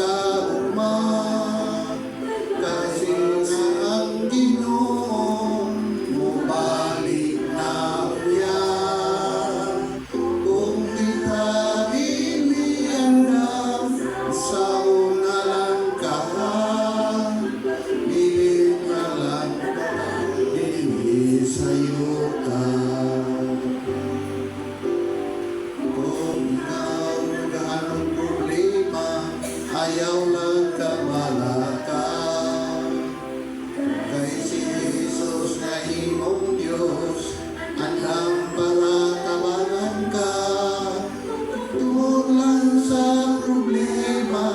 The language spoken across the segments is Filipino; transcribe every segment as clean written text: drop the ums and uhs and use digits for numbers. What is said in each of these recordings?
kauma, kasi na ang Ginoo bumalik na uyan. Kung kita iniandam sa una lang kahan, bilin na lang hindi sa'yo ka. Kung ikaw naghahanong problema, ayaw lang ka malakaw. Kay si Jesus na imong Diyos, andang para tawanan ka. Tungkol lang sa problema,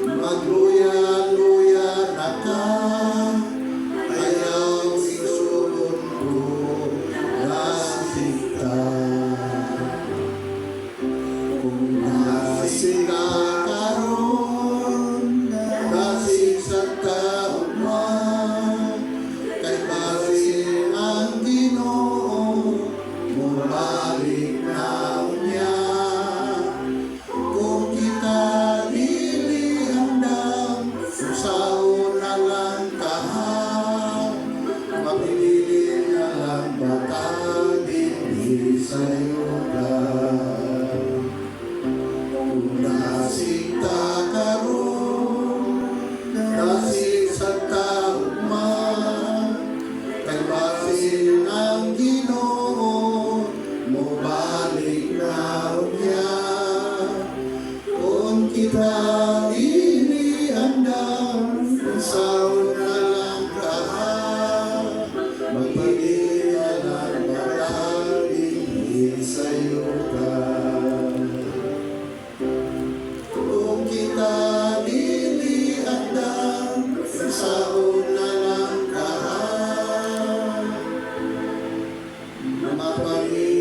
magluya-luya na ka. Ayaw isulod ko nasita. Kung nasita karon, nasig sa taon mo, kay basin ang Ginoo, bumalik na unya. Kung kita dili handam, sa una lang kahan, mapili na lang baka hindi sa'yo ka. Kung nasita karon, nasig sa tauma, kay basin ang Ginoo, mubalik na unya. Kung kita iniandam, sa una lang kahan, magpili na lang baka hindi sa'yo ka. Kung kita iniandam, sa una lang kahan, mapagili